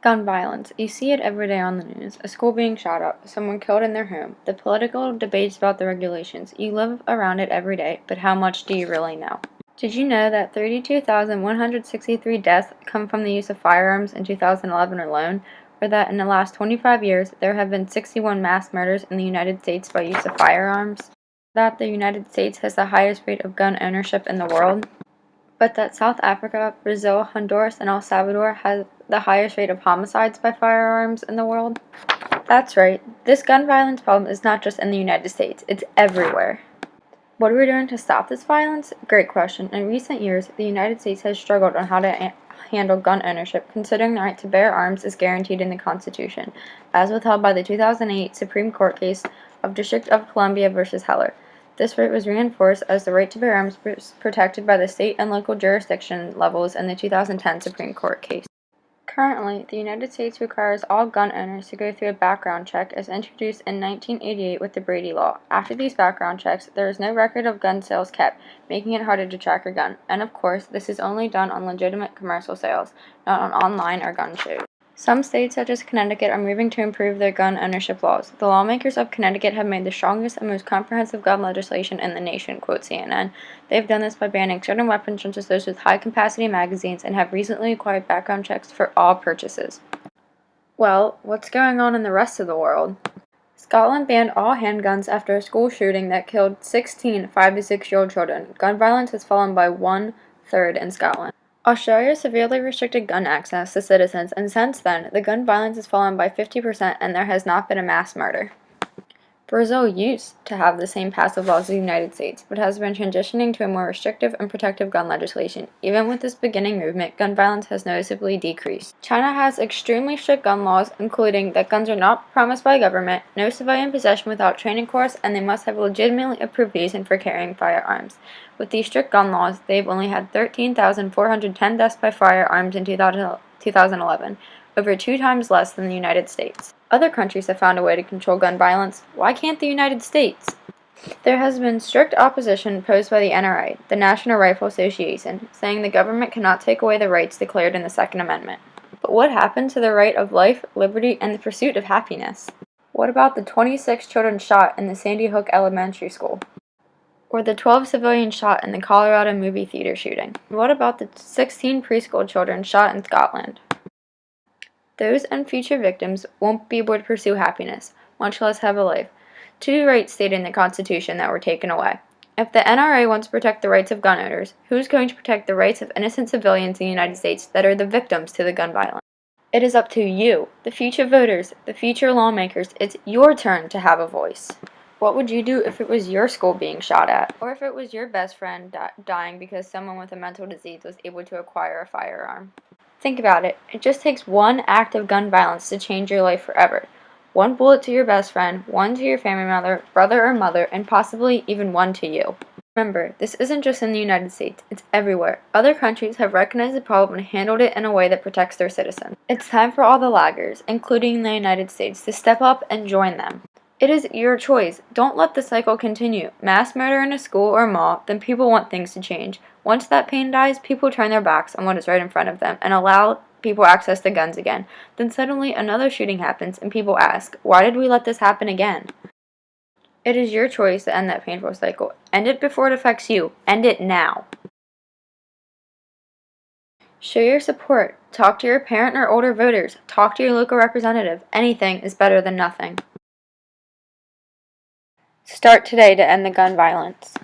Gun violence. You see it every day on the news. A school being shot up, someone killed in their home, the political debates about the regulations. You live around it every day, but how much do you really know? Did you know that 32,163 deaths come from the use of firearms in 2011 alone, or that in the last 25 years there have been 61 mass murders in the United States by use of firearms? That the United States has the highest rate of gun ownership in the world? But that South Africa, Brazil, Honduras, and El Salvador have the highest rate of homicides by firearms in the world? That's right. This gun violence problem is not just in the United States, it's everywhere. What are we doing to stop this violence? Great question. In recent years, the United States has struggled on how to handle gun ownership, considering the right to bear arms is guaranteed in the Constitution, as withheld by the 2008 Supreme Court case of District of Columbia versus Heller. This right was reinforced as the right to bear arms was protected by the state and local jurisdiction levels in the 2010 Supreme Court case. Currently, the United States requires all gun owners to go through a background check as introduced in 1988 with the Brady Law. After these background checks, there is no record of gun sales kept, making it harder to track a gun. And of course, this is only done on legitimate commercial sales, not on online or gun shows. Some states, such as Connecticut, are moving to improve their gun ownership laws. The lawmakers of Connecticut have made the strongest and most comprehensive gun legislation in the nation, quote CNN. They've done this by banning certain weapons such as those with high-capacity magazines and have recently required background checks for all purchases. Well, what's going on in the rest of the world? Scotland banned all handguns after a school shooting that killed 16 5- to 6-year-old children. Gun violence has fallen by 1/3 in Scotland. Australia severely restricted gun access to citizens, and since then, the gun violence has fallen by 50% and there has not been a mass murder. Brazil used to have the same passive laws as the United States, but has been transitioning to a more restrictive and protective gun legislation. Even with this beginning movement, gun violence has noticeably decreased. China has extremely strict gun laws, including that guns are not promised by government, no civilian possession without training course, and they must have a legitimately approved reason for carrying firearms. With these strict gun laws, they've only had 13,410 deaths by firearms in 2011, over 2 times less than the United States. Other countries have found a way to control gun violence. Why can't the United States? There has been strict opposition posed by the NRA, the National Rifle Association, saying the government cannot take away the rights declared in the Second Amendment. But what happened to the right of life, liberty, and the pursuit of happiness? What about the 26 children shot in the Sandy Hook Elementary School? Or the 12 civilians shot in the Colorado movie theater shooting? What about the 16 preschool children shot in Scotland? Those and future victims won't be able to pursue happiness, much less have a life. 2 rights stated in the Constitution that were taken away. If the NRA wants to protect the rights of gun owners, who's going to protect the rights of innocent civilians in the United States that are the victims to the gun violence? It is up to you, the future voters, the future lawmakers. It's your turn to have a voice. What would you do if it was your school being shot at? Or if it was your best friend dying because someone with a mental disease was able to acquire a firearm? Think about it. It just takes one act of gun violence to change your life forever. 1 bullet to your best friend, 1 to your family member, brother or mother, and possibly even 1 to you. Remember, this isn't just in the United States, it's everywhere. Other countries have recognized the problem and handled it in a way that protects their citizens. It's time for all the laggers, including the United States, to step up and join them. It is your choice. Don't let the cycle continue. Mass murder in a school or mall, then people want things to change. Once that pain dies, people turn their backs on what is right in front of them and allow people access to guns again. Then suddenly another shooting happens and people ask, why did we let this happen again? It is your choice to end that painful cycle. End it before it affects you. End it now. Show your support. Talk to your parent or older voters. Talk to your local representative. Anything is better than nothing. Start today to end the gun violence.